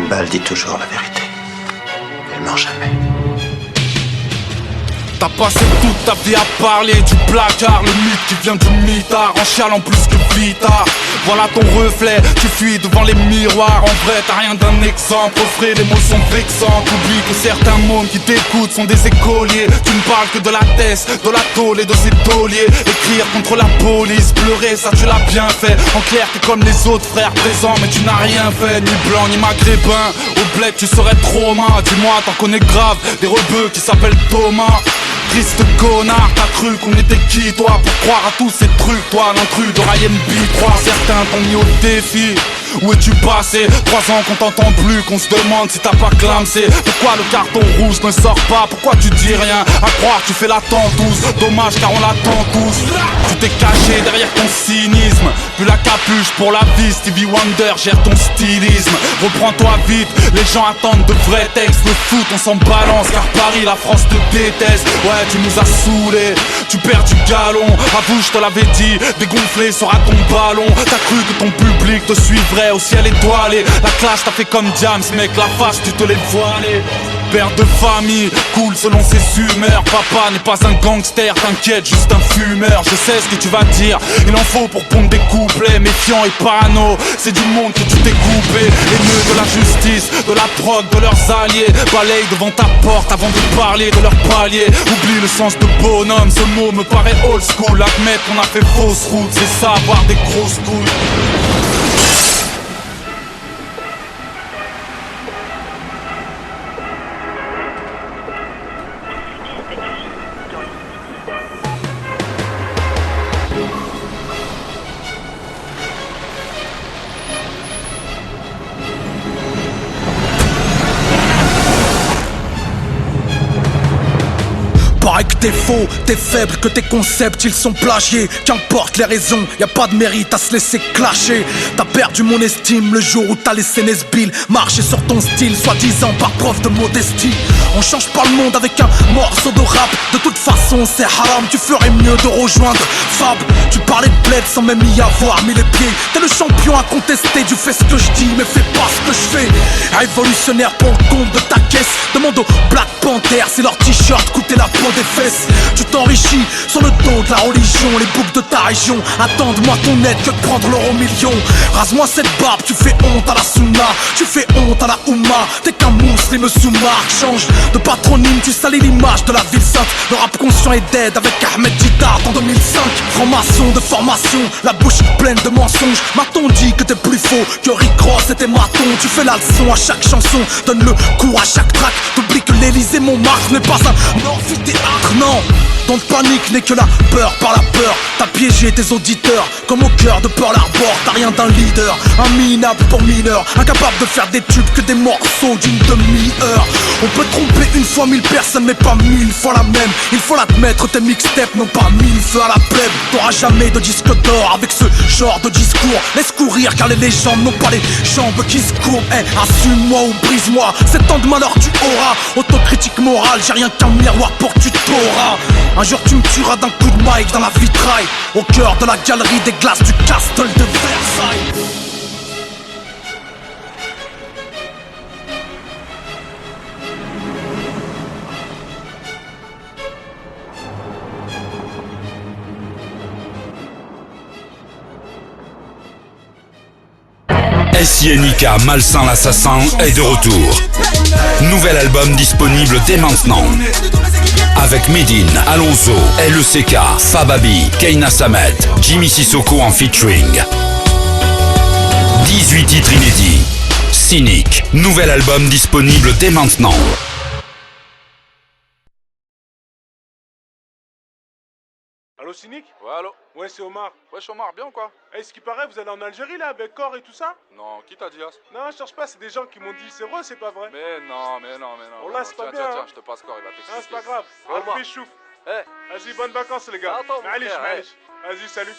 Bah, elle dit toujours la vérité. Elle ment jamais. T'as passé toute ta vie à parler du placard, le mythe qui vient du mitard, en chialant plus que Vita. Voilà ton reflet, tu fuis devant les miroirs. En vrai t'as rien d'un exemple, au frais les mots sont vexants. T'oublies que certains mômes qui t'écoutent sont des écoliers. Tu ne parles que de la thèse, de la tôle et de ses tauliers. Écrire contre la police, pleurer ça tu l'as bien fait. En clair t'es comme les autres frères présents mais tu n'as rien fait. Ni blanc ni maghrébin, au bled tu serais trauma. Dis-moi t'en connais grave, des rebeux qui s'appellent Thomas. Triste connard, t'as cru qu'on était qui toi pour croire à tous ces trucs, toi l'intrus de Ryan B3. Certains t'ont mis au défi. Où es-tu passé? 3 ans qu'on t'entend plus, qu'on se demande si t'as pas clamsé. Pourquoi le carton rouge ne sort pas? Pourquoi tu dis rien? À croire tu fais la tentouse. Dommage car on l'attend tous. Tu t'es caché derrière ton cynisme. Plus la capuche pour la vie, Stevie Wonder gère ton stylisme. Reprends-toi vite, les gens attendent de vrais textes. Le foot on s'en balance car Paris, la France te déteste. Ouais tu nous as saoulés, tu perds du galon. Avoue je te l'avais dit, dégonflé sera ton ballon. T'as cru que ton public te suivrait au ciel étoilé. La classe t'a fait comme James, mec, la face tu te l'es voilé. Père de famille, cool selon ses humeurs. Papa n'est pas un gangster, t'inquiète, juste un fumeur. Je sais ce que tu vas dire, il en faut pour pondre des couplets. Méfiant et parano, c'est du monde que tu t'es coupé. Les nœuds de la justice, de la drogue, de leurs alliés. Balaye devant ta porte avant de parler de leur palier. Oublie le sens de bonhomme, ce mot me paraît old school. Admettre qu'on a fait fausse route, c'est ça, avoir des grosses couilles. Paraît que t'es faux, t'es faible, que tes concepts ils sont plagiés. Qu'importe les raisons, y a pas de mérite à se laisser clasher. T'as perdu mon estime le jour où t'as laissé Nesbill marcher sur ton style, soi-disant par preuve de modestie. On change pas le monde avec un morceau de rap. De toute façon c'est haram, tu ferais mieux de rejoindre Fab. Tu parlais de bled sans même y avoir mis les pieds. T'es le champion incontesté, tu fais ce que je dis mais fais pas ce que je fais. Révolutionnaire pour le compte de ta caisse. Demande aux Black Panther si leur t-shirt coûtait la peau des fesses. Tu t'enrichis sur le dos de la religion. Les boucs de ta région attendent moins ton aide que de prendre l'euro million. Rase-moi cette barbe, tu fais honte à la sunna. Tu fais honte à la Oumma. T'es qu'un musulman sous-marque. Change de patronyme, tu salis l'image de la ville sainte. Le rap conscient est dead avec Ahmed Didat en 2005. Franc-maçon de formation, la bouche pleine de mensonges. M'a-t-on dit que t'es plus faux que Rick Ross et tes matons. Tu fais la leçon à chaque chanson, donne le coup à chaque track. T'oublies que l'Elysée Montmartre n'est pas un amphithéâtre, non. Ton panique n'est que la peur par la peur. T'as piégé tes auditeurs comme au cœur de Pearl Harbor. T'as rien d'un leader, un minable pour mineur. Incapable de faire des tubes que des morceaux d'une demi-heure. On peut tromper une fois 1000 personnes mais pas 1000 fois la même. Il faut l'admettre, tes mixtapes n'ont pas 1000 feux à la plèbe. T'auras jamais de disque d'or avec ce genre de discours. Laisse courir car les légendes n'ont pas les jambes qui se courbent. Assume-moi ou brise-moi, 7 ans de malheur tu auras. Autocritique morale, j'ai rien qu'un miroir pour que tu t'auras. Un jour tu me tueras d'un coup de mic dans la vitraille. Au cœur de la galerie des glaces du Castle de Versailles. SINK Malsain l'Assassin est de retour. Nouvel album disponible dès maintenant. Avec Medine, Alonso, LECK, Fababi, Keina Samet, Jimmy Sissoko en featuring. 18 titres inédits. Cynic, nouvel album disponible dès maintenant. Allo Cynic? Ouais, allô? Ouais, c'est Omar. Wesh Omar, bien ou quoi? Eh, ce qui paraît, vous allez en Algérie là avec Cor et tout ça? Non, qui t'a dit ça? Non, je cherche pas, c'est des gens qui m'ont dit, c'est vrai, c'est pas vrai? Mais non. Oh là, c'est pas bien. Tiens, je te passe Cor, il va t'expliquer. Ah, c'est pas grave. Omar. On fait chouf. Eh, Vas-y, bonnes vacances les gars. Attends, mon Allez, frère, allez. Vas-y, salut.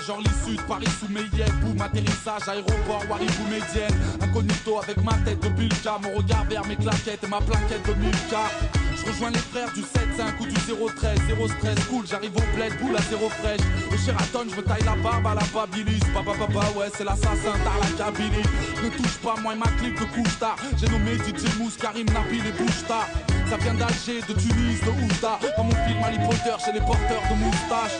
Genre l'issue de Paris sous Mayenne. Boum, atterrissage, aéroport, Waribou Médienne. Incognito avec ma tête de Bilka. Mon regard vers mes claquettes et ma plaquette de Milka. Je rejoins les frères du 7-5 ou du 0-13. Zéro stress, cool, j'arrive au bled, boule à zéro fraîche. Au Sheraton, je me taille la barbe à la Babilis. Papa, ouais, c'est l'assassin, t'as la Kabylie. Ne touche pas, moi et ma clique de couche-tard. J'ai nommé DJ Mousse, Karim, Nabil et Bouchta. Ça vient d'Alger, de Tunis, de Oujda. Dans mon film Harry Potter, chez les porteurs de moustaches.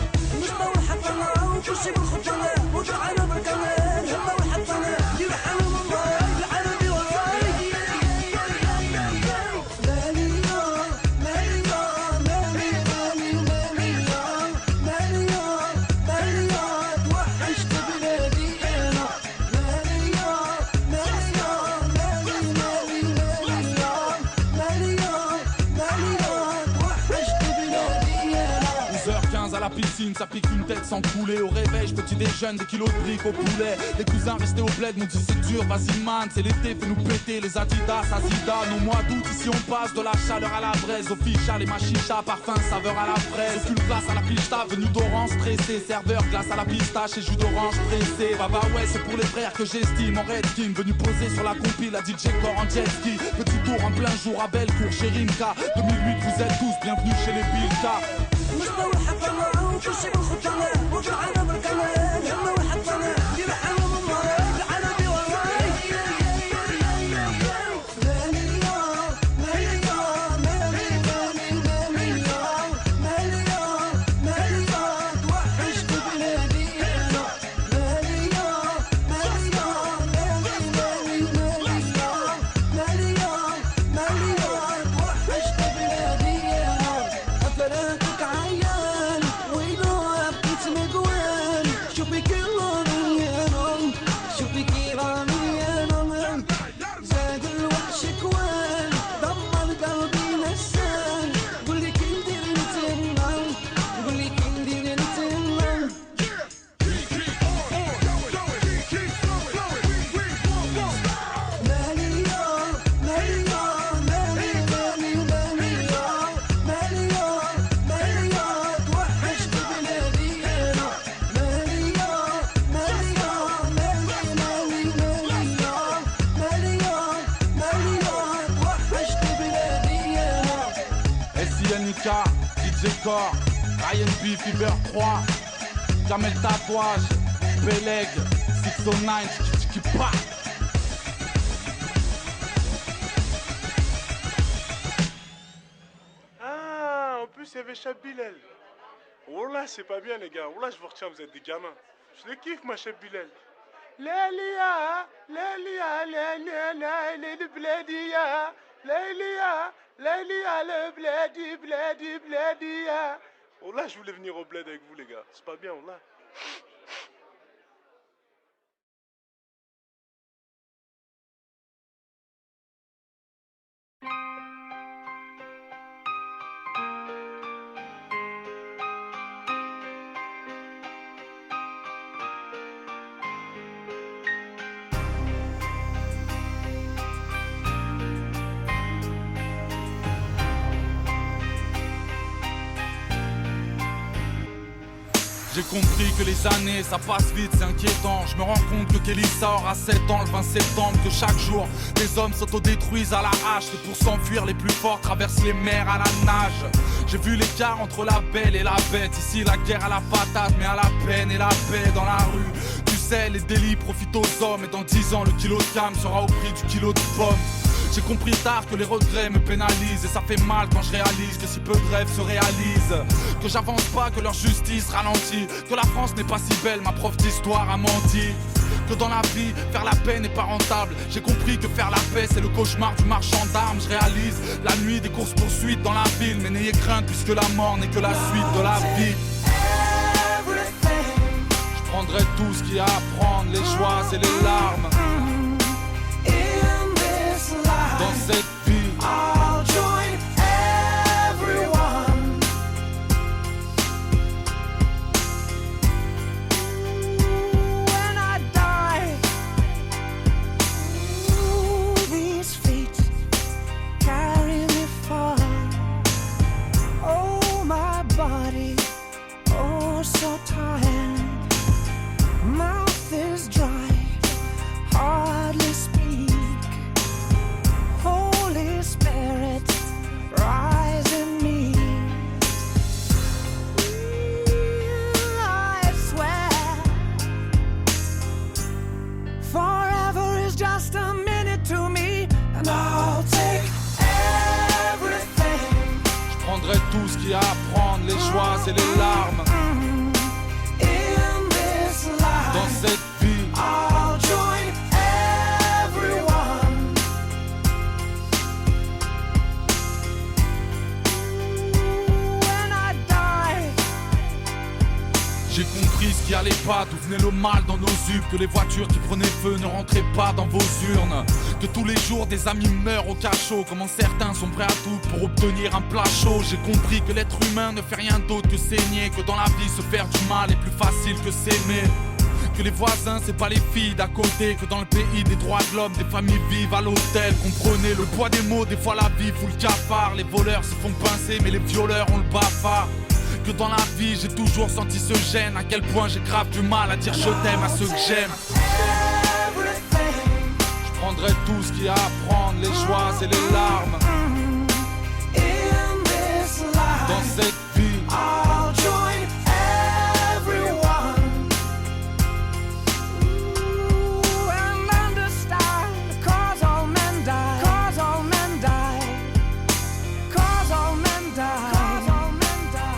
À la piscine, ça pique une tête sans couler. Au réveil, je petit déjeune, des kilos de briques au poulet. Les cousins restés au bled m'ont dit c'est dur, vas-y man, c'est l'été, fais-nous péter les Adidas, Azida. Nos mois d'août, ici on passe de la chaleur à la braise. Au ficha, les machichas, parfum, saveur à la fraise. Aucune place à la fichta, venu d'orange stressé. Serveur, glace à la pistache et jus d'orange pressé. Bah ouais, c'est pour les frères que j'estime. En Red Team, venu poser sur la compile, la DJ Core en jet ski. Petit tour en plein jour à Bellecour, chez Rimka. 2008, vous êtes tous bienvenus chez les Bilka. DJ Core, Ryan B, Fever 3, Jamel Tatouage, Beleg, 609, Tiki Pa. Ah, en plus il y avait Chab Bilal. Oh là, c'est pas bien les gars. Oh là, je vous retiens, vous êtes des gamins. Je le kiffe, ma Chab Bilal. Lélia, Lélia, Lélia, Lélia, le Bladia. Lélia, Lélia, le Bladi, Bladi, Bladia. Oh là, je voulais venir au bled avec vous les gars. C'est pas bien, oh là. J'ai compris que les années ça passe vite, c'est inquiétant. Je me rends compte que Kélissa aura 7 ans le 20 septembre. Que chaque jour des hommes s'autodétruisent à la hache. Que pour s'enfuir les plus forts traversent les mers à la nage. J'ai vu l'écart entre la belle et la bête. Ici la guerre à la patate, mais à la peine et la paix dans la rue. Tu sais, les délits profitent aux hommes. Et dans 10 ans le kilo de cam sera au prix du kilo de pommes. J'ai compris tard que les regrets me pénalisent. Et ça fait mal quand je réalise que si peu de rêves se réalisent. Que j'avance pas, que leur justice ralentit. Que la France n'est pas si belle, ma prof d'histoire a menti. Que dans la vie, faire la paix n'est pas rentable. J'ai compris que faire la paix c'est le cauchemar du marchand d'armes. Je réalise la nuit des courses poursuites dans la ville. Mais n'ayez crainte puisque la mort n'est que la suite de la vie. Je prendrai tout ce qu'il y a à prendre, les joies et les larmes. Dans cette vie, I'll join everyone. When I die, these feet carry me far. Oh, my body, oh, so tired. prendrai tout ce qu'il y a à prendre, les joies et les larmes. In this life, Dans cette vie, I'll join everyone. When I die, j'ai compris ce qui allait pas, d'où venait le mal dans nos yeux, que les voitures qui prenaient feu ne rentraient pas dans vos urnes, que tous les jours des amis meurent au cachot, comment certains sont prêts à tout pour obtenir un plat chaud. J'ai compris que l'être humain ne fait rien d'autre que saigner, que dans la vie se faire du mal est plus facile que s'aimer, que les voisins c'est pas les filles d'à côté, que dans le pays des droits de l'homme des familles vivent à l'hôtel. Comprenez le poids des mots, des fois la vie fout le cafard, les voleurs se font pincer mais les violeurs ont le bafard. Que dans la vie j'ai toujours senti ce gêne, à quel point j'ai grave du mal à dire je t'aime à ceux que j'aime. everything. Je prendrai tout ce qu'il y a à prendre, les joies et les larmes. In this life, Dans cette vie, I'll join everyone. Ooh, and understand, 'cause all men die. 'Cause all men die. 'Cause all men die. 'Cause all men die.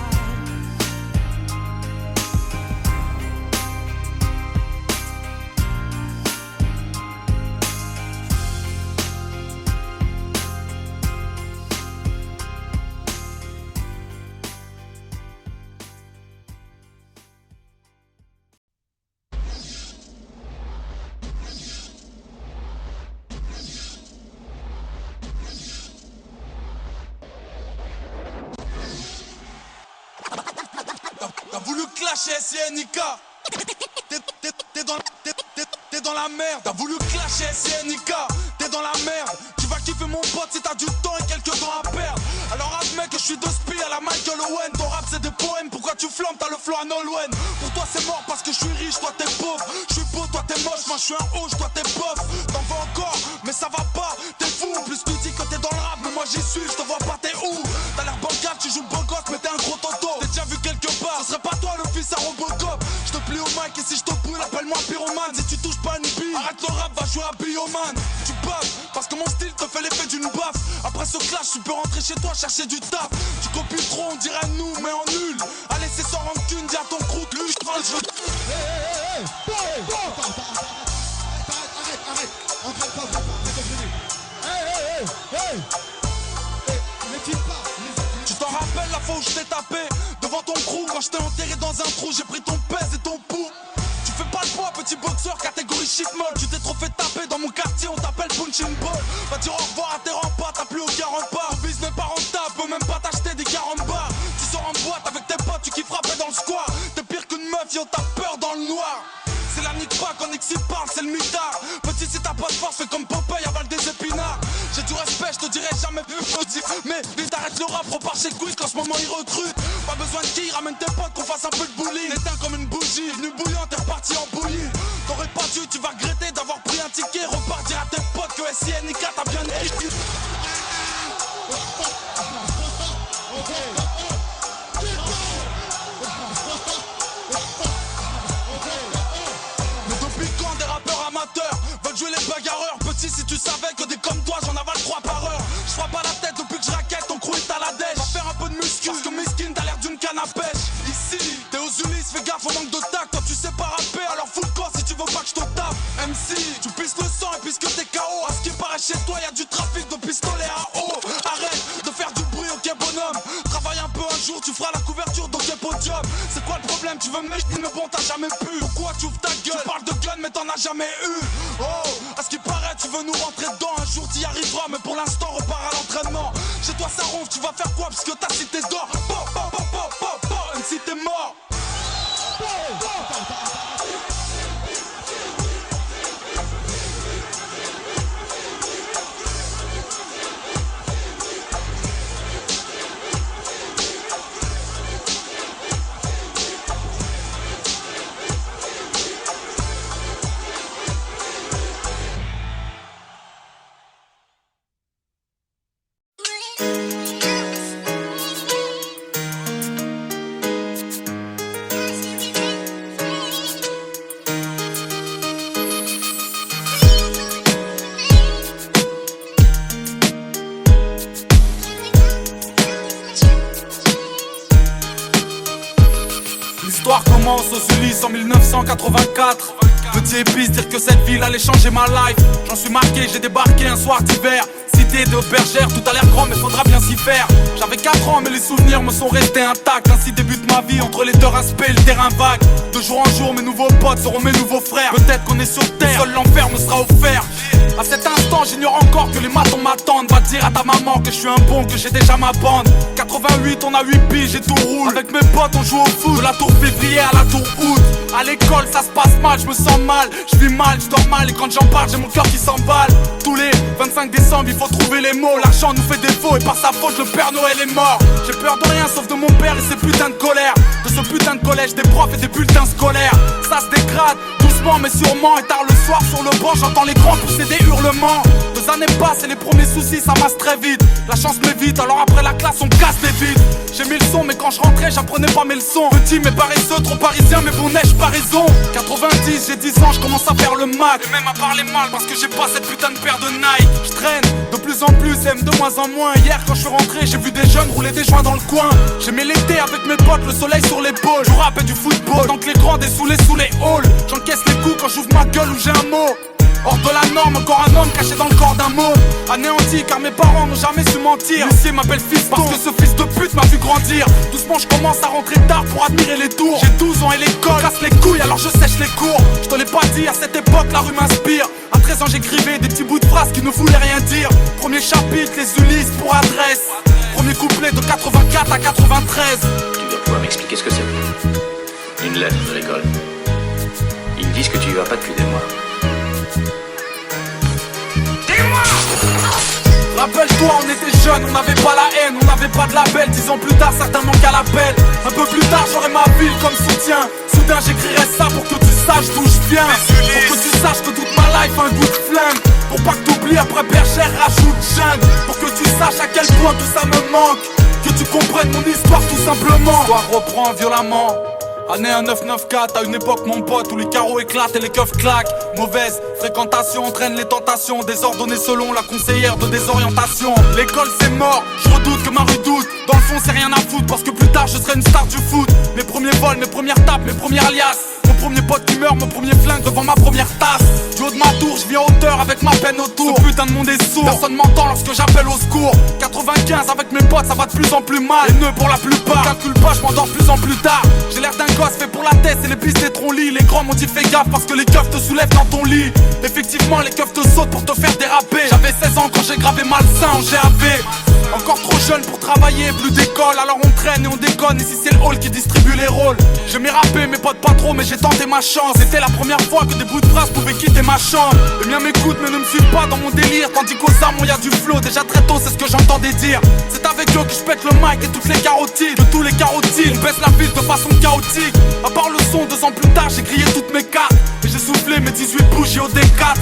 t'as voulu clasher SNK. T'es dans la merde. T'as voulu clasher SNK. T'es dans la merde. Tu vas kiffer mon pote si t'as du temps et quelques temps à perdre. Alors admets que je suis de spi à la Michael Owen. Ton rap c'est des poèmes, pourquoi tu flammes, t'as le flow à Nolwenn. Pour toi c'est mort parce que je suis riche, toi t'es pauvre. Je suis beau, toi t'es moche, moi je suis un hoche, toi t'es pauvre. T'en veux encore, mais ça va pas, t'es fou. En plus tu dis que t'es dans le rap, mais moi j'y suis, je te vois pas, t'es où. T'as l'air bancal, tu joues le beau gosse, mais t'es un gros toto. T'es déjà vu quelque part, ce serait pas toi le fils à Robocop. Je te plie au mic et si je te brûle, appelle-moi pyromane. Si tu touches pas une bille, arrête le rap, va jouer à Bioman. Tu baves, parce que mon style te fait l'effet d'une baffe. Après ce clash, tu peux rentrer chez toi chercher du taf. Tu copies trop, on dirait nous, mais en nul. Allez, c'est sans rancune, dis à ton croûte, lui, je Tu t'en rappelles la fois où je t'ai tapé devant ton crew quand je t'ai enterré dans un trou, j'ai pris ton pèse et ton pouls. Tu fais pas le poids, petit boxeur, catégorie shit molle. Tu t'es trop fait taper dans mon quartier, on t'appelle punching ball. Va dire au revoir à tes remparts, t'as plus aucun rempart. Ton business n'est pas rentable, peut même pas t'acheter des carambars. Tu sors en boîte avec tes potes, tu kiffes frapper dans le square. T'es pire qu'une meuf, yo, t'as peur dans le noir. C'est la nique pas quand Nixie parle, c'est le mitard. Petit, si t'as pas de force, fais comme Popeye, avale des épinards. J'ai du respect, je te dirai jamais plus petit. Mais vite arrête le rap, repars chez Quick qu'en ce moment ils recrutent. Pas besoin de qui, ramène tes potes qu'on fasse un peu de bullying. Éteins comme une bougie, venu bouillant, t'es reparti en bouillie. T'aurais pas dû, tu vas regretter d'avoir pris un ticket. Repars dire à tes potes que SINK t'as bien écrit. Mais depuis quand des rappeurs amateurs veulent jouer les bagarreurs? Petit, si tu savais que des comme toi j'en avale 3 par heure. Je frappe à la tête depuis que je raquette, ton crew est à la dèche. Va faire un peu de muscu, parce que Miskin t'as l'air d'une canne à pêche. Ici, t'es aux Ulysses, fais gaffe au manque de tact. Toi tu sais pas rapper, alors fous le corps si tu veux pas que je te tape. MC, tu pisses le sang et puisque t'es KO. À ce qui paraît chez toi, y'a du trafic de pistolets à eau. Arrête de faire du bruit, ok bonhomme. Travaille un peu un jour, tu feras la couverture d'ok podium. C'est quoi le problème? Tu veux me mettre, mais bon t'as jamais pu. Pourquoi tu ouvres ta gueule? Tu parles de gun mais t'en as jamais eu. Oh, à ce qui paraît tu veux nous rentrer dedans. Un jour t'y arriveras mais pour l'instant repars à l'entraînement. Chez toi ça ronfle, tu vas faire quoi? Puisque ta cité d'or. MC t'es mort. L'histoire commence aux Ulysses en 1984. Petit épice, dire que cette ville allait changer ma life. J'en suis marqué, j'ai débarqué un soir d'hiver. Cité de bergère, tout a l'air grand mais faudra bien s'y faire. J'avais 4 ans mais les souvenirs me sont restés intacts. Ainsi débute ma vie entre les deux respects et le terrain vague. De jour en jour mes nouveaux potes seront mes nouveaux frères. Peut-être qu'on est sur terre, seul l'enfer me sera offert. À cet instant j'ignore encore que les matons m'attendent. Va dire à ta maman que je suis un bon, que j'ai déjà ma bande. 88 on a 8 piges et tout roule. Avec mes potes on joue au foot, de la tour février à la tour août. À l'école ça se passe mal, je me sens mal. Je vis mal, je dors mal et quand j'en parle j'ai mon cœur qui s'emballe. Tous les 25 décembre il faut trouver les mots. L'argent nous fait défaut et par sa faute le Père Noël est mort. J'ai peur de rien sauf de mon père et ses putains de colère. De ce putain de collège, des profs et des bulletins scolaires. Ça se dégrade, doucement mais sûrement. Et tard le soir sur le banc j'entends les grands pousser des hurlements. 2 années passent et les premiers soucis ça masse très vite. La chance m'évite alors après la classe on casse des vides. J'ai mis le son mais quand je rentrais j'apprenais pas mes leçons. Petit mais paresseux, trop parisien mais bon neige pas raison. 90 j'ai 10 ans je commence à faire le Mac. Et même à parler mal parce que j'ai pas cette putain de paire de Nike. Je traîne de plus en plus, aime de moins en moins. Hier quand je suis rentré j'ai vu des jeunes rouler des joints dans le coin. J'aimais l'été avec mes potes, le soleil sur l'épaule. Je rappelle du football, tant que les grands dessoulés sous les halls. J'encaisse les coups quand j'ouvre ma gueule ou j'ai un mot. Hors de la norme, encore un homme caché dans le corps d'un mot. Anéanti car mes parents n'ont jamais su mentir. L'huissier m'appelle fils parce que ce fils de pute m'a vu grandir. Doucement je commence à rentrer tard pour admirer les tours. J'ai 12 ans et l'école casse les couilles alors je sèche les cours. Je te l'ai pas dit, à cette époque la rue m'inspire. À 13 ans j'écrivais des petits bouts de phrases qui ne voulaient rien dire. Premier chapitre, les Ulysses pour adresse. Premier couplet de 84 à 93. Tu dois pouvoir m'expliquer ce que c'est. Une lettre de l'école. Ils me disent que tu y vas pas depuis des mois. Rappelle-toi, on était jeunes, on n'avait pas la haine, on n'avait pas de label. 10 ans plus tard, certains manquent à l'appel. Un peu plus tard, j'aurai ma ville comme soutien. Soudain, j'écrirai ça pour que tu saches d'où je viens. Pour que tu saches que toute ma life a un goût de flingue. Pour pas que t'oublies, après bergère, rajoute jungle. Pour que tu saches à quel point tout ça me manque. Que tu comprennes mon histoire tout simplement. L'histoire reprend violemment. Année 1994, à une époque mon pote où les carreaux éclatent et les keufs claquent. Mauvaise fréquentation entraîne les tentations, désordonnées selon la conseillère de désorientation. L'école c'est mort, je redoute que ma rue doute. Dans le fond c'est rien à foutre parce que plus tard je serai une star du foot. Mes premiers vols, mes premières tapes, mes premières liasses. Mon premier pote qui meurt, mon premier flingue devant ma première tasse. Du haut de ma tour, je vis en hauteur avec ma peine autour. Ce putain de monde est sourd, personne m'entend lorsque j'appelle au secours. 95 avec mes potes, ça va de plus en plus mal. Les nœuds pour la plupart, calcule pas, je m'endors de plus en plus tard. J'ai l'air d'un gosse fait pour la tête et les pistes des troncs-lits. Les grands m'ont dit fais gaffe parce que les keufs te soulèvent dans ton lit. Effectivement les keufs te sautent pour te faire déraper. J'avais 16 ans quand j'ai gravé malsain en GAV. Encore trop jeune pour travailler, plus d'école. Alors on traîne et on déconne. Ici c'est le hall qui distribue les rôles. J'aimais rapper, mes potes pas trop, mais j'ai tenté ma chance. C'était la première fois que des bouts de phrases pouvaient quitter ma chambre. Les miens m'écoutent mais ne me suivent pas dans mon délire. Tandis qu'aux armes y a du flow, déjà très tôt c'est ce que j'entendais dire. C'est avec eux que je pète le mic et toutes les carotides. De tous les carotides, on baisse la ville de façon chaotique. À part le son, 2 ans plus tard j'ai grillé toutes mes cartes. Et j'ai soufflé mes 18 bougies au D4.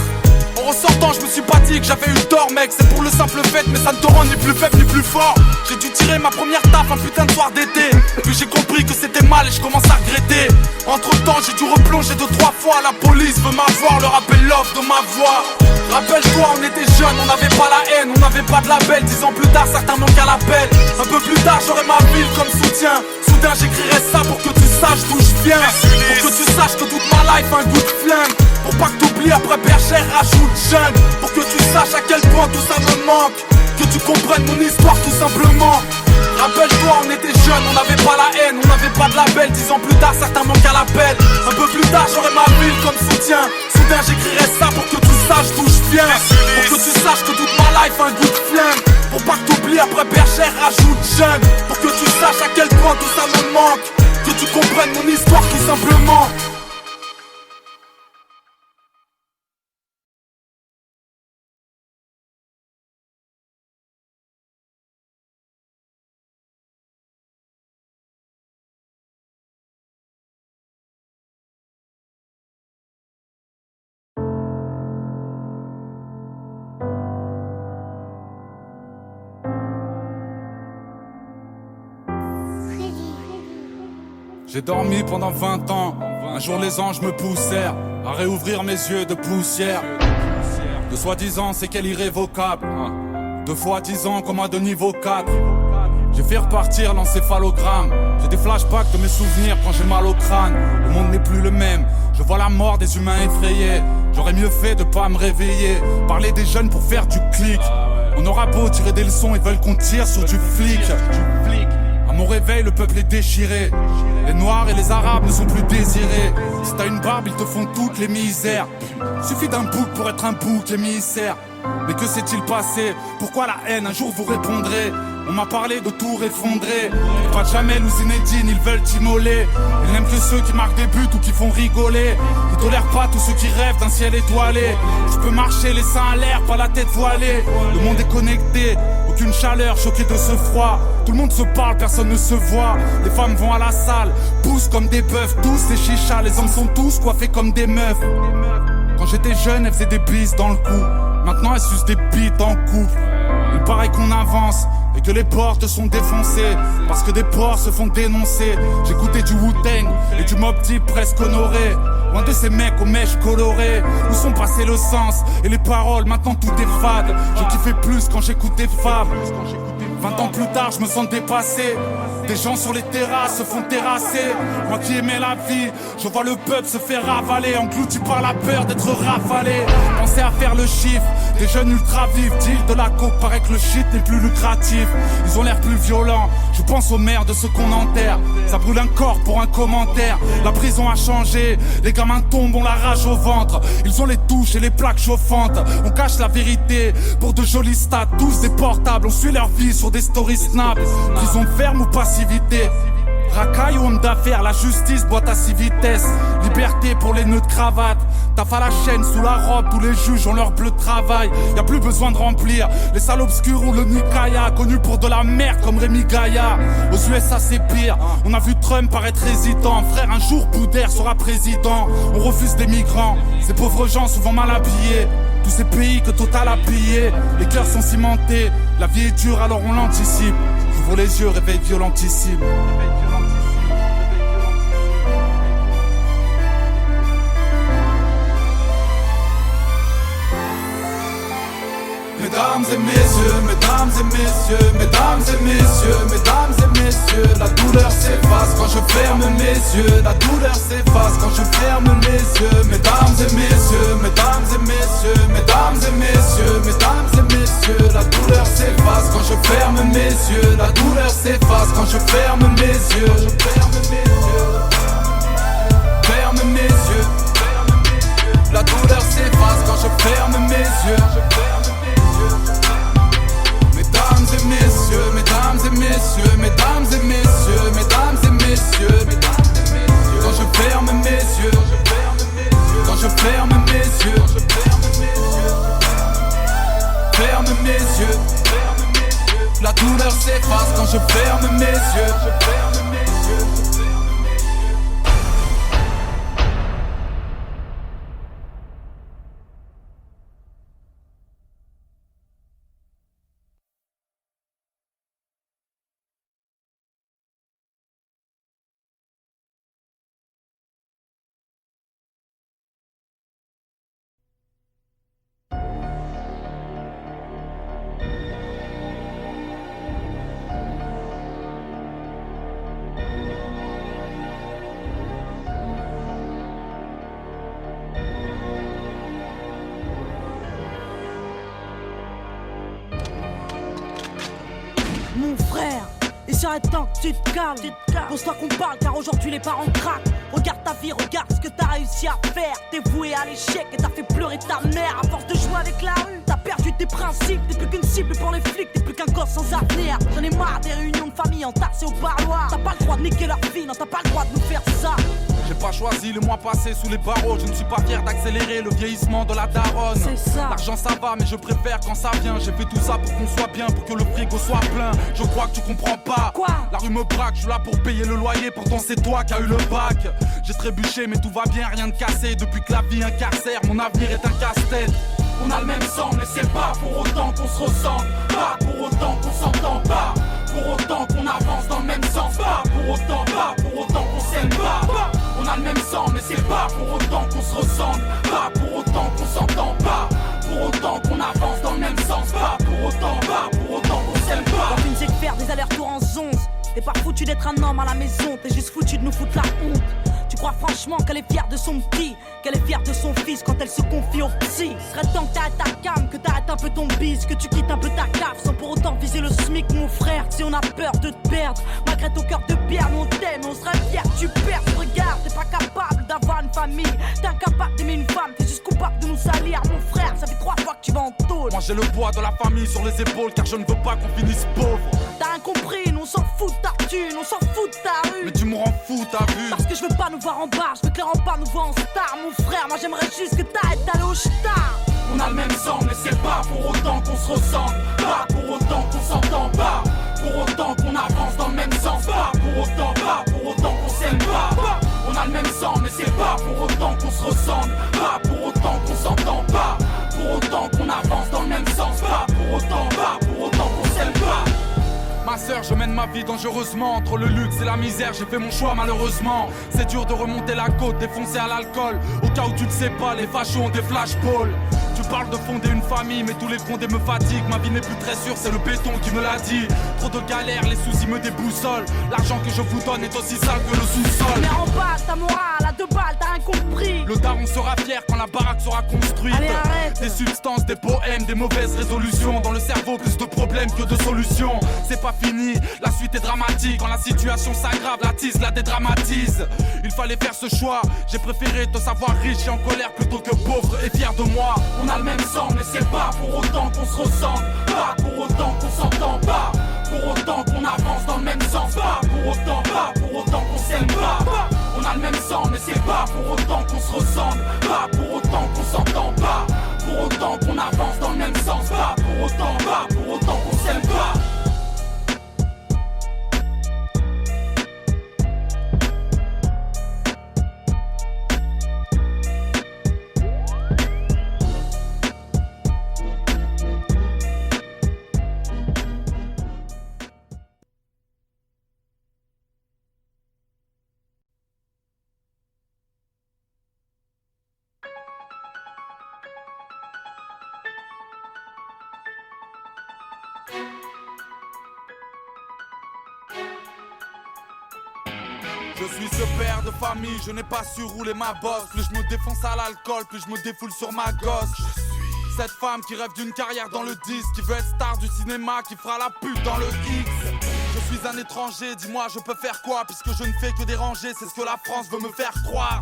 En ressortant je me suis pas dit que j'avais eu tort mec. C'est pour le simple fait mais ça ne te rend ni plus faible ni plus fort. J'ai dû tirer ma première taf un putain de soir d'été. Puis j'ai compris que c'était mal et je commence à regretter. Entre temps j'ai dû replonger 2-3 fois. La police veut m'avoir, leur appel l'offre de ma voix. Rappelle-toi on était jeunes, on n'avait pas la haine, on n'avait pas de label. 10 ans plus tard certains manquent à l'appel. Un peu plus tard j'aurai ma ville comme soutien. Soudain j'écrirai ça pour que tu saches d'où je viens. Pour que tu saches que toute ma life a un goût de flingue. Pour pas que t'oublies après bergère rajoute jungle. Pour que tu saches à quel point tout ça me manque. Que tu comprennes mon histoire tout simplement. Rappelle-toi on était jeunes, on n'avait pas la haine, on n'avait pas de label. 10 ans plus tard certains manquent à l'appel. Un peu plus tard j'aurai ma ville comme soutien. Soudain j'écrirai ça pour que tu saches d'où je viens. Pour que tu saches que toute ma life a un goût de flingue. Pour pas que t'oublies après bergère rajoute jungle. Pour que tu saches à quel point tout ça me manque. Que tu comprennes mon histoire tout simplement. J'ai dormi pendant 20 ans. Un jour les anges me poussèrent à réouvrir mes yeux de poussière. De soi-disant c'est qu'elle irrévocable. 2 fois 10 ans comme un de niveau 4. J'ai fait repartir l'encéphalogramme. J'ai des flashbacks de mes souvenirs quand j'ai mal au crâne. Le monde n'est plus le même. Je vois la mort des humains effrayés. J'aurais mieux fait de pas me réveiller. Parler des jeunes pour faire du clic. On aura beau tirer des leçons, ils veulent qu'on tire sur du flic. À mon réveil, le peuple est déchiré. Les noirs et les arabes ne sont plus désirés. Si t'as une barbe, ils te font toutes les misères. Suffit d'un bouc pour être un bouc émissaire. Mais que s'est-il passé? Pourquoi la haine? Un jour vous répondrez. On m'a parlé de tout effondrer. Pas de Jamel ou Zinedine, ils veulent t'immoler. Ils n'aiment que ceux qui marquent des buts ou qui font rigoler. Ils tolèrent pas tous ceux qui rêvent d'un ciel étoilé. Je peux marcher les seins à l'air, pas la tête voilée. Le monde est connecté, aucune chaleur, choqué de ce froid. Tout le monde se parle, personne ne se voit. Les femmes vont à la salle, poussent comme des bœufs. Tous des chichas, les hommes sont tous coiffés comme des meufs. Quand j'étais jeune, elles faisaient des bises dans le cou. Maintenant elles sucent des bites en couple. Il paraît qu'on avance et que les portes sont défoncées parce que des porcs se font dénoncer. J'écoutais du Wu-Tang et du Mobb Deep presque honoré. Loin de ces mecs aux mèches colorées. Où sont passés le sens et les paroles? Maintenant tout est fade. Je kiffais plus quand j'écoutais Fab. 20 ans plus tard je me sens dépassé. Des gens sur les terrasses se font terrasser. Moi qui aimais la vie, je vois le peuple se faire ravaler, englouti par la peur d'être rafalé. Pensez à faire le chiffre, des jeunes ultra vifs. Deal de la coke, paraît que le shit n'est plus lucratif. Ils ont l'air plus violents, je pense aux mères de ceux qu'on enterre. Ça brûle un corps pour un commentaire. La prison a changé, les gamins tombent, on la rage au ventre. Ils ont les touches et les plaques chauffantes. On cache la vérité pour de jolis stats. Tous des portables, on suit leur vie sur des stories snap. Prison ferme ou passivité. Racaille ou homme d'affaires, la justice boite à 6 vitesses. Liberté pour les nœuds de cravate. Taf à la chaîne, sous la robe, tous les juges ont leur bleu de travail. Y'a plus besoin de remplir les salles obscures ou le Nikaya. Connu pour de la merde comme Rémi Gaillard. Aux USA c'est pire, on a vu Trump paraître hésitant. Frère, un jour Boudère sera président. On refuse des migrants, ces pauvres gens souvent mal habillés. Tous ces pays que Total a pillés. Les cœurs sont cimentés, la vie est dure alors on l'anticipe. J'ouvre les yeux, réveil violentissime. Mesdames et messieurs, mesdames et messieurs, mesdames et messieurs, mesdames et messieurs, la douleur s'efface quand je ferme mes yeux, la douleur s'efface quand je ferme mes yeux. Mesdames et messieurs, mesdames et messieurs, mesdames et messieurs, mesdames et messieurs, la douleur s'efface quand je ferme mes yeux, la douleur s'efface quand je ferme mes yeux. Ferme mes yeux, la douleur s'efface quand je ferme mes yeux. Mesdames et messieurs, mesdames et messieurs, mesdames et messieurs, mesdames et messieurs, quand je ferme mes yeux, quand je ferme mes yeux, ferme mes yeux, la douleur s'efface quand je ferme mes yeux. Mon frère, il serait temps que tu te calmes. Pose-toi qu'on parle car aujourd'hui les parents craquent. Regarde ta vie, regarde ce que t'as réussi à faire. T'es voué à l'échec et t'as fait pleurer ta mère. À force de jouer avec la rue, t'as perdu tes principes. T'es plus qu'une cible pour les flics, t'es plus qu'un gosse sans avenir. J'en ai marre des réunions de famille entassées au parloir. T'as pas le droit de niquer leur vie, non t'as pas le droit de nous faire ça. J'ai pas choisi le mois passé sous les barreaux. Je ne suis pas fier d'accélérer le vieillissement de la daronne. C'est ça. L'argent ça va mais je préfère quand ça vient. J'ai fait tout ça pour qu'on soit bien, pour que le frigo soit plein. Je crois que tu comprends pas. Quoi? La rue me braque, je suis là pour payer le loyer. Pourtant c'est toi qui as eu le bac. J'ai trébuché mais tout va bien, rien de cassé. Depuis que la vie incarcère, mon avenir est un casse-tête. On a le même sang mais c'est pas pour autant qu'on se ressemble. Pas pour autant qu'on s'entend pas. Pour autant qu'on avance dans le même sens. Pas pour autant qu'on s'aime pas. On a le même sang mais c'est pas pour autant qu'on se ressemble. Pas pour autant qu'on s'entend pas. Pour autant qu'on avance dans le même sens. Pas pour autant qu'on s'aime pas. Dans une secte faire des allers-retours en 11. T'es pas foutu d'être un homme à la maison, t'es juste foutu de nous foutre la honte. Tu crois franchement qu'elle est fière de son petit, qu'elle est fière de son fils quand elle se confie au psy. Serait temps que t'arrêtes ta cam, que t'arrêtes un peu ton bise, que tu quittes un peu ta cave sans pour autant viser le SMIC, mon frère. Si on a peur de te perdre, malgré ton cœur de pierre, nous on t'aime, on serait fiers que tu perds. Regarde, t'es pas capable d'avoir une famille, t'es incapable d'aimer une femme, t'es juste coupable de nous salir, mon frère. Ça fait 3 fois que tu vas en tôle. Moi j'ai le poids de la famille sur les épaules, car je ne veux pas qu'on finisse pauvre. T'as rien compris, nous on s'en fout de ta thune, on s'en fout de ta rue. Mais tu me rends fou, t'as vu? Parce que je veux pas nous voir en bar, je veux clairement pas nous voir en star, mon frère. Moi j'aimerais juste que t'arrêtes d'aller au star. On a le même sang, mais c'est pas pour autant qu'on se ressemble, pas pour autant qu'on s'entend, pas pour autant qu'on avance dans le même sens, pas pour autant qu'on s'aime pas. On a le même sang, mais c'est pas pour autant qu'on se ressemble, pas pour autant qu'on s'entend, pas pour autant qu'on avance dans le même sens, pas pour autant qu'on s'aime pas. Ma sœur, je mène ma vie dangereusement. Entre le luxe et la misère, j'ai fait mon choix malheureusement. C'est dur de remonter la côte, défoncé à l'alcool. Au cas où tu ne sais pas, les fachos ont des flashballs. Tu parles de fonder une famille, mais tous les condés me fatiguent. Ma vie n'est plus très sûre, c'est le béton qui me l'a dit. Trop de galères, les soucis me déboussolent. L'argent que je vous donne est aussi sale que le sous-sol. Mais en bas, ta morale, à 2 balles, t'as rien compris. Le daron sera fier quand la baraque sera construite. Allez, arrête. Des substances, des poèmes, des mauvaises résolutions. Dans le cerveau, plus de problèmes que de solutions. C'est pas fini, la suite est dramatique. Quand la situation s'aggrave, la tisse la dédramatise. Il fallait faire ce choix, j'ai préféré te savoir riche et en colère plutôt que pauvre et fier de moi. On a le même sang, mais c'est pas pour autant qu'on se ressemble, pas pour autant qu'on s'entend, pas pour autant qu'on avance dans le même sens, pas pour autant qu'on s'aime pas. On a le même sang, mais c'est pas pour autant qu'on se ressemble, pas pour autant qu'on s'entend, pas pour autant qu'on avance dans le même sens, pas pour autant qu'on s'aime pas. Je suis ce père de famille, je n'ai pas su rouler ma bosse. Plus je me défonce à l'alcool, plus je me défoule sur ma gosse. Cette femme qui rêve d'une carrière dans le disque, qui veut être star du cinéma, qui fera la pute dans le X. Je suis un étranger, dis-moi je peux faire quoi, puisque je ne fais que déranger, c'est ce que la France veut me faire croire.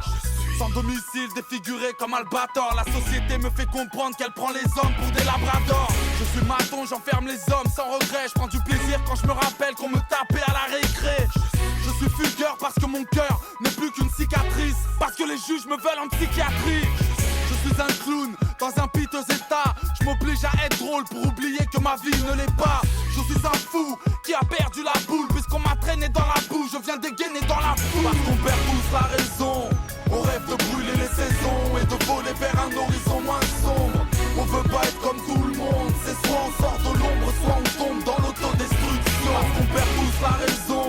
Sans domicile, défiguré comme Albator, la société me fait comprendre qu'elle prend les hommes pour des labradors. Je suis maton, j'enferme les hommes sans regret, je prends du plaisir quand je me rappelle qu'on me tapait à la récré. Je suis fugueur parce que mon cœur n'est plus qu'une cicatrice, parce que les juges me veulent en psychiatrie. Je suis un clown dans un piteux état, je m'oblige à être drôle pour oublier que ma vie ne l'est pas. Je suis un fou qui a perdu la boule, puisqu'on m'a traîné dans la boue, je viens dégainer dans la foule. Parce qu'on perd tous la raison, on rêve de brûler les saisons et de voler vers un horizon moins sombre. On veut pas être comme tout le monde, c'est soit on sort de l'ombre, soit on tombe dans l'autodestruction. Parce qu'on perd tous la raison,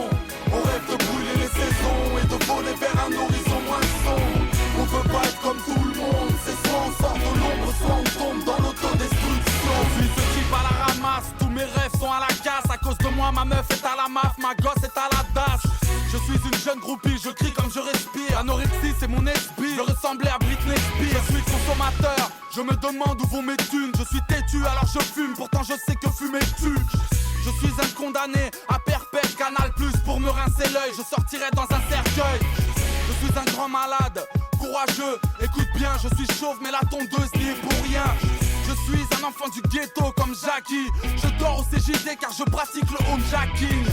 on rêve de brûler les saisons et de voler vers un horizon moins sombre. On veut pas être comme tout le monde, c'est soit on sort de l'ombre, soit on tombe dans l'autodestruction. Je suis ce type à la ramasse, tous mes rêves sont à la casse. À cause de moi, ma meuf est à la maf, ma gosse est à la dash. Je suis une jeune groupie, je crie comme je respire. Anorexie c'est mon esprit, je ressemblais à Britney Spears. Je suis consommateur, je me demande où vont mes thunes. Je suis têtu alors je fume, pourtant je sais que fumer tue. Je suis un condamné à perpète, Canal+, pour me rincer l'œil, je sortirai dans un cercueil. Je suis un grand malade, courageux, écoute bien, je suis chauve mais la tondeuse n'y est pour rien. Je suis un enfant du ghetto comme Jackie, je dors au CJD car je pratique le homejacking.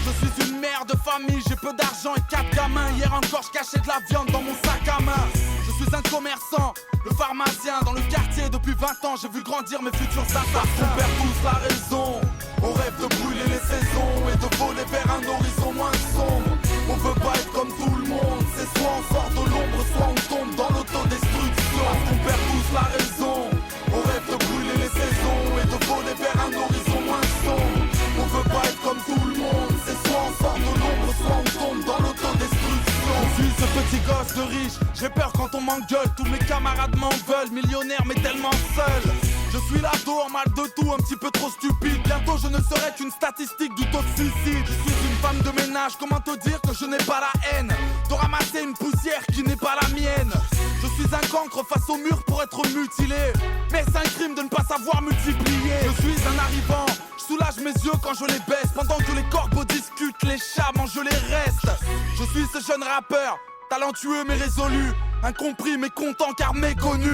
Je suis une mère de famille, j'ai peu d'argent et 4 gamins. Hier encore je cachais de la viande dans mon sac à main. Je suis un commerçant, le pharmacien dans le quartier. Depuis 20 ans j'ai vu grandir mes futurs assassins. On perd tous la raison, on rêve de brûler les saisons et de voler vers un horizon moins sombre. On veut pas être comme tout le monde, c'est soit on sort de l'ombre, soit on tombe dans l'autodestruction. On perd tous la raison, on rêve de brûler les saisons et de voler vers un horizon moins sombre. On veut pas être comme tout le monde, c'est soit on sort de l'ombre, soit on tombe dans l'autodestruction. Je suis ce petit gosse de riche, j'ai peur quand on m'engueule. Tous mes camarades m'en veulent, millionnaire mais tellement seul. Je suis l'ado en mal de tout, un petit peu trop stupide. Bientôt je ne serai qu'une statistique du taux de suicide. Je suis une femme de ménage, comment te dire que je n'ai pas la haine de ramasser une poussière qui n'est pas la mienne. Je suis un cancre face au mur pour être mutilé, mais c'est un crime de ne pas savoir multiplier. Je suis un arrivant, je soulage mes yeux quand je les baisse. Pendant que les corbeaux discutent, les chats mangent les restes. Je suis ce jeune rappeur, talentueux mais résolu, incompris mais content car méconnu.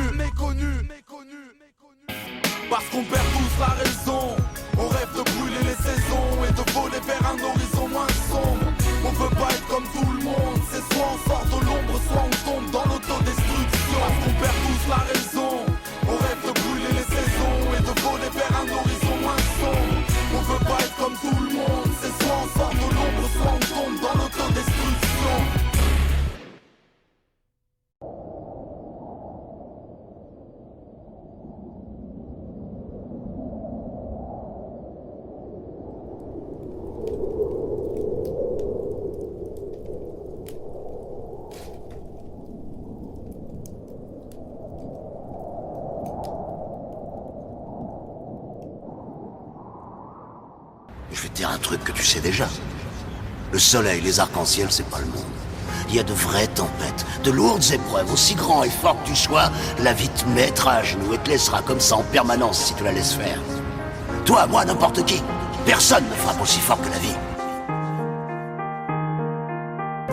Parce qu'on perd tous la raison. On rêve de brûler les saisons et de voler vers un horizon moins sombre. On veut pas être comme tout le monde. C'est soit on sort de l'ombre, soit on tombe dans l'autodestruction. Parce qu'on perd tous la raison. On rêve de brûler les saisons et de voler vers un horizon moins sombre. On veut pas être comme tout le monde. C'est soit on sort de l'ombre, soit on tombe dans l'autodestruction. Je vais te dire un truc que tu sais déjà. Le soleil, les arcs-en-ciel, c'est pas le monde. Il y a de vraies tempêtes, de lourdes épreuves, aussi grand et fort que tu sois, la vie te mettra à genoux et te laissera comme ça en permanence si tu la laisses faire. Toi, moi, n'importe qui. Personne ne frappe aussi fort que la vie.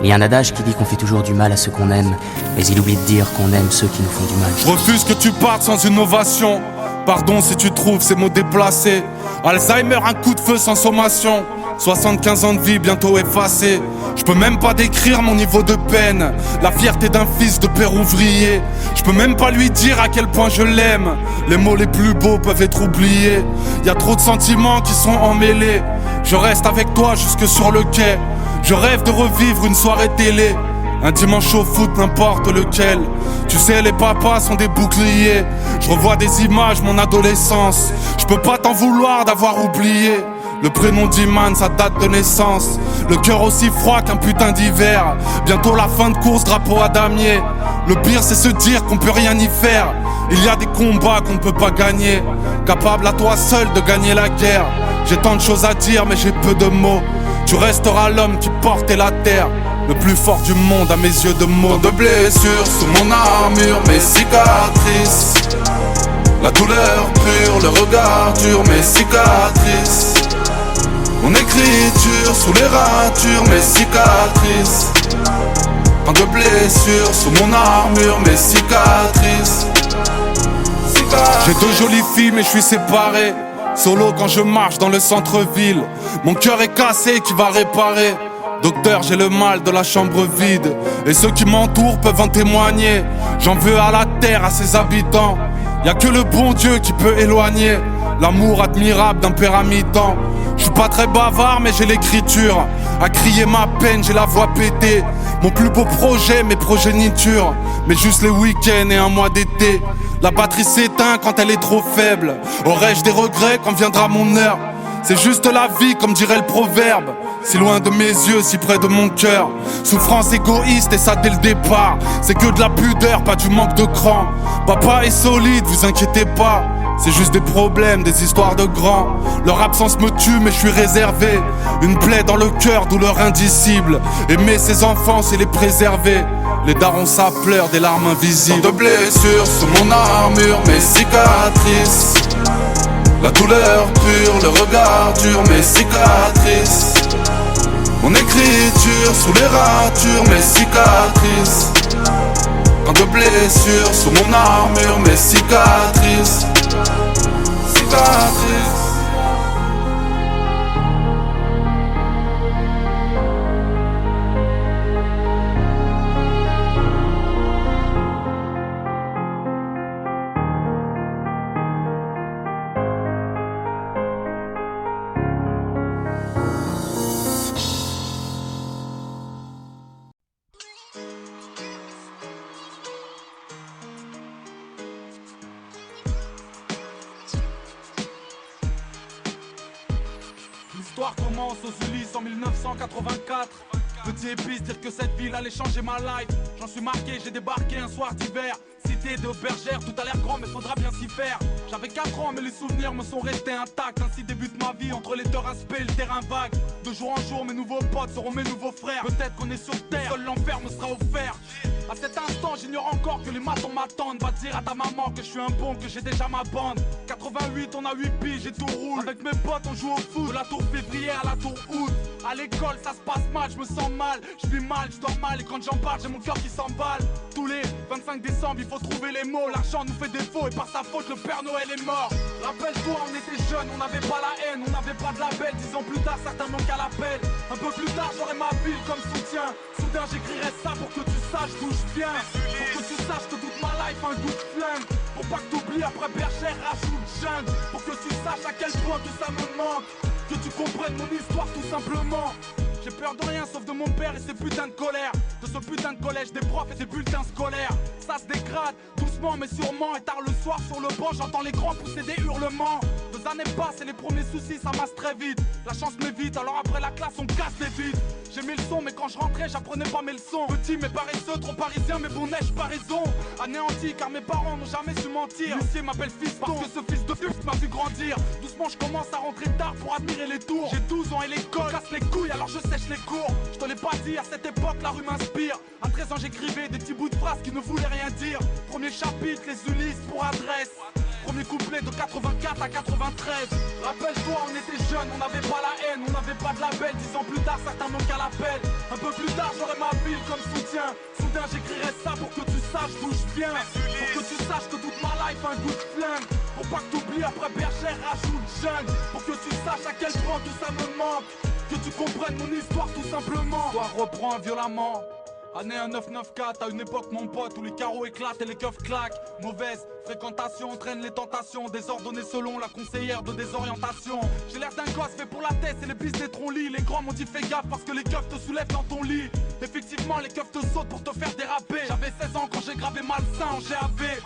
Il y a un adage qui dit qu'on fait toujours du mal à ceux qu'on aime, mais il oublie de dire qu'on aime ceux qui nous font du mal. Je refuse que tu partes sans innovation. Pardon si tu trouves ces mots déplacés. Alzheimer, un coup de feu sans sommation. 75 ans de vie bientôt effacés. Je peux même pas décrire mon niveau de peine. La fierté d'un fils de père ouvrier. Je peux même pas lui dire à quel point je l'aime. Les mots les plus beaux peuvent être oubliés. Y a trop de sentiments qui sont emmêlés. Je reste avec toi jusque sur le quai. Je rêve de revivre une soirée télé. Un dimanche au foot, n'importe lequel. Tu sais, les papas sont des boucliers. Je revois des images, mon adolescence. Je peux pas t'en vouloir d'avoir oublié le prénom d'Iman, sa date de naissance. Le cœur aussi froid qu'un putain d'hiver. Bientôt la fin de course, drapeau à damier. Le pire c'est se dire qu'on peut rien y faire. Il y a des combats qu'on ne peut pas gagner. Capable à toi seul de gagner la guerre. J'ai tant de choses à dire mais j'ai peu de mots. Tu resteras l'homme qui portait la terre, le plus fort du monde à mes yeux de mots. Tant de blessures sous mon armure, mes cicatrices. La douleur pure, le regard dur, mes cicatrices. Mon écriture sous les ratures, mes cicatrices. Tant de blessures sous mon armure, mes cicatrices. J'ai deux jolies filles mais je suis séparé. Solo quand je marche dans le centre-ville. Mon cœur est cassé, qui va réparer? Docteur, j'ai le mal de la chambre vide. Et ceux qui m'entourent peuvent en témoigner. J'en veux à la terre, à ses habitants. Y'a que le bon Dieu qui peut éloigner l'amour admirable d'un père à mi-temps. J'suis pas très bavard mais j'ai l'écriture. À crier ma peine, j'ai la voix pétée. Mon plus beau projet, mes progénitures. Mais juste les week-ends et un mois d'été. La batterie s'éteint quand elle est trop faible. Aurais-je des regrets quand viendra mon heure? C'est juste la vie comme dirait le proverbe. Si loin de mes yeux, si près de mon cœur. Souffrance égoïste et ça dès le départ. C'est que de la pudeur, pas du manque de cran. Papa est solide, vous inquiétez pas. C'est juste des problèmes, des histoires de grands. Leur absence me tue mais je suis réservé. Une plaie dans le cœur, douleur indicible. Aimer ses enfants c'est les préserver. Les darons ça pleure, des larmes invisibles. Tant de blessures sous mon armure, mes cicatrices. La douleur pure, le regard dur, mes cicatrices. Mon écriture sous les ratures, mes cicatrices. Tant de blessures sous mon armure, mes cicatrices. Cicatrices. L'histoire commence aux Ulysses en 1984. Petit épice, dire que cette ville allait changer ma life. J'en suis marqué, j'ai débarqué un soir d'hiver. Cité de bergère, tout a l'air grand mais faudra bien s'y faire. J'avais 4 ans mais les souvenirs me sont restés intacts. Ainsi débute ma vie entre les deux aspects et le terrain vague. De jour en jour mes nouveaux potes seront mes nouveaux frères. Peut-être qu'on est sur terre, seul l'enfer me sera offert. À cet instant j'ignore encore que les matons m'attendent. Va dire à ta maman que je suis un bon, que j'ai déjà ma bande. 88 on a 8 piges, j'ai tout roule. Avec mes potes on joue au foot, de la tour février à la tour août. À l'école ça se passe mal, je me sens mal. Je vis mal, je dors mal et quand j'en parle j'ai mon cœur qui s'emballe. Tous les 25 décembre il faut trouver les mots. L'argent nous fait défaut et par sa faute le Père Noël est mort. Rappelle-toi on était jeunes, on n'avait pas la haine, on n'avait pas de label. 10 ans plus tard certains manquent à l'appel. Un peu plus tard j'aurai ma ville comme soutien. Soudain j'écrirai ça pour que tu saches d'où je viens. Pour que tu saches que toute ma life a un goût de flingue. Pour pas que t'oublies après bergère rajoute jungle. Pour que tu saches à quel point tout ça me manque. Que tu comprennes mon histoire tout simplement. J'ai peur de rien sauf de mon père et ses putains de colère. De ce putain de collège, des profs et des bulletins scolaires. Ça se dégrade, doucement mais sûrement. Et tard le soir sur le banc, j'entends les grands pousser des hurlements. 2 années passent et les premiers soucis ça masse très vite. La chance m'évite, alors après la classe on casse les vides. J'ai mis le son mais quand je rentrais j'apprenais pas mes leçons. Petit mais paresseux, trop parisien mais bon neige pas raison. Anéanti car mes parents n'ont jamais su mentir. L'huissier m'appelle fils parce que ce fils de pute m'a vu grandir. Doucement je commence à rentrer tard pour admirer les tours. J'ai 12 ans et l'école casse les couilles alors je sèche les cours. Je te l'ai pas dit, à cette époque la rue m'inspire. À 13 ans j'écrivais des petits bouts de phrases qui ne voulaient rien dire. Premier chapitre, les Ulysses pour adresse. Premier couplet de 84 à 93. Rappelle-toi on était jeunes, on n'avait pas la haine, on n'avait pas de label. 10 ans plus tard certains manquent à l'appel. Un peu plus tard j'aurai ma ville comme soutien. Soudain j'écrirai ça pour que tu saches d'où je viens. Pour que tu saches que toute ma life a un goût de flingue. Pour pas que t'oublies après bergère rajoute jungle. Pour que tu saches à quel point tout ça me manque. Que tu comprennes mon histoire tout simplement. L'histoire reprend violemment. Année 1994, à une époque mon pote où les carreaux éclatent et les keufs claquent. Mauvaise fréquentation entraîne les tentations, désordonnées selon la conseillère de désorientation. J'ai l'air d'un gosse fait pour la tête et les pistes des troncs-lits. Les grands m'ont dit fais gaffe parce que les keufs te soulèvent dans ton lit. Effectivement les keufs te sautent pour te faire déraper. J'avais 16 ans quand j'ai gravé malsain en GAV.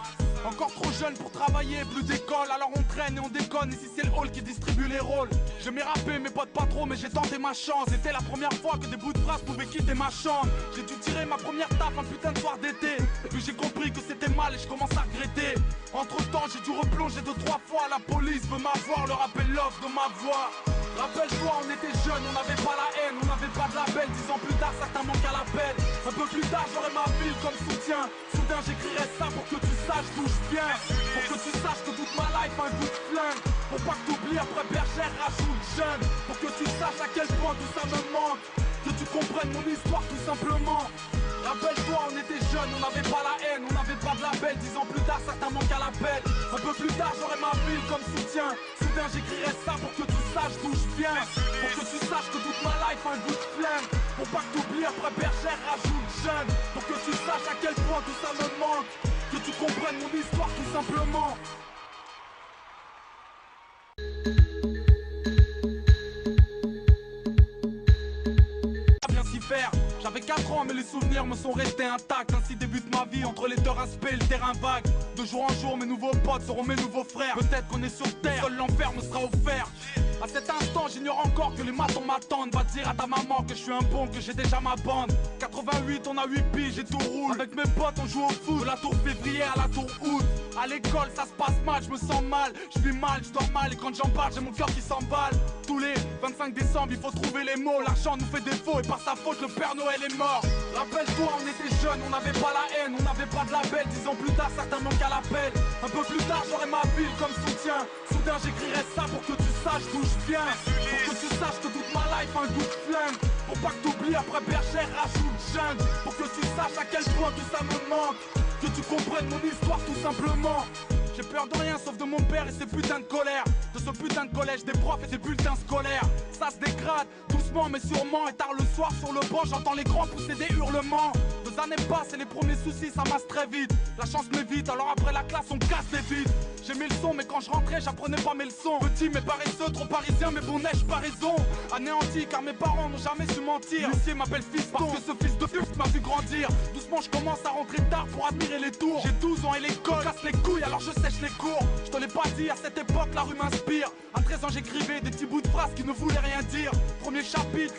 Encore trop jeune pour travailler, plus d'école, alors on traîne et on déconne. Ici c'est le hall qui distribue les rôles. J'aimais rapper, mes potes pas trop, mais j'ai tenté ma chance. C'était la première fois que des bouts de phrases pouvaient quitter ma chambre. J'ai dû tirer ma première taf un putain de soir d'été. Puis j'ai compris que c'était mal et je commence à regretter. Entre temps j'ai dû replonger 2-3 fois. La police veut m'avoir, leur appel l'offre de ma voix. Rappelle-toi on était jeunes, on n'avait pas la haine, on n'avait pas de label. 10 ans plus tard certains manquent à l'appel. Un peu plus tard j'aurai ma ville comme soutien. Soudain j'écrirai ça pour que tu saches d'où je viens. Pour que tu saches que toute ma life a un goût de flingue. Pour pas que t'oublies après bergère rajoute jeune. Pour que tu saches à quel point tout ça me manque. Que tu comprennes mon histoire tout simplement. Rappelle-toi on était jeunes, on n'avait pas la haine, on n'avait pas de label. 10 ans plus tard certains manquent à l'appel. Un peu plus tard j'aurai ma ville comme soutien. Soudain j'écrirai ça pour que tu saches d'où je viens. Pour que tu saches que toute ma life a un goût de flingue. Pour pas que t'oublies après bergère rajoute jeune. Pour que tu saches à quel point tout ça me manque. Que tu comprennes mon histoire tout simplement. Bien s'y faire. J'avais 4 ans mais les souvenirs me sont restés intacts. Ainsi débute ma vie entre les deux aspects et le terrain vague. De jour en jour mes nouveaux potes seront mes nouveaux frères. Peut-être qu'on est sur terre, seul l'enfer me sera offert. À cet instant j'ignore encore que les matons m'attendent. Va dire à ta maman que je suis un bon, que j'ai déjà ma bande. 88 on a 8 piges, j'ai tout roule. Avec mes potes on joue au foot, de la tour février à la tour août. À l'école ça se passe mal, je me sens mal. Je vis mal, je dors mal et quand j'en parle j'ai mon cœur qui s'emballe. Tous les 25 décembre il faut trouver les mots. L'argent nous fait défaut et par sa faute le Père Noël est mort. Rappelle-toi on était jeunes, on n'avait pas la haine, on n'avait pas de label. 10 ans plus tard certains manquent à l'appel. Un peu plus tard j'aurai ma ville comme soutien. Soudain j'écrirai ça pour que tu saches d'où je viens. Pour que tu saches que toute ma life a un goût de flingue. Pour pas que t'oublies après bergère rajoute jungle. Pour que tu saches à quel point tout ça me manque. Que tu comprennes mon histoire tout simplement. J'ai peur de rien sauf de mon père et ses putains de colère. De ce putain de collège, des profs et des bulletins scolaires. Ça se dégrade, doucement mais sûrement. Et tard le soir sur le banc, j'entends les grands pousser des hurlements. 2 années passent et les premiers soucis ça masse très vite. La chance m'évite, alors après la classe on casse les vides. J'ai mis le son mais quand je rentrais j'apprenais pas mes leçons. Petit mais paresseux, trop parisien mais bon neige pas raison. Anéanti car mes parents n'ont jamais su mentir. L'huissier m'appelle fils parce que ce fils de pute m'a vu grandir. Doucement je commence à rentrer tard pour admirer les tours. J'ai 12 ans et l'école casse les couilles alors je sèche les cours. Je te l'ai pas dit, à cette époque la rue m'inspire. À 13 ans j'écrivais des petits bouts de phrases qui ne voulaient rien dire. Premier chapitre, les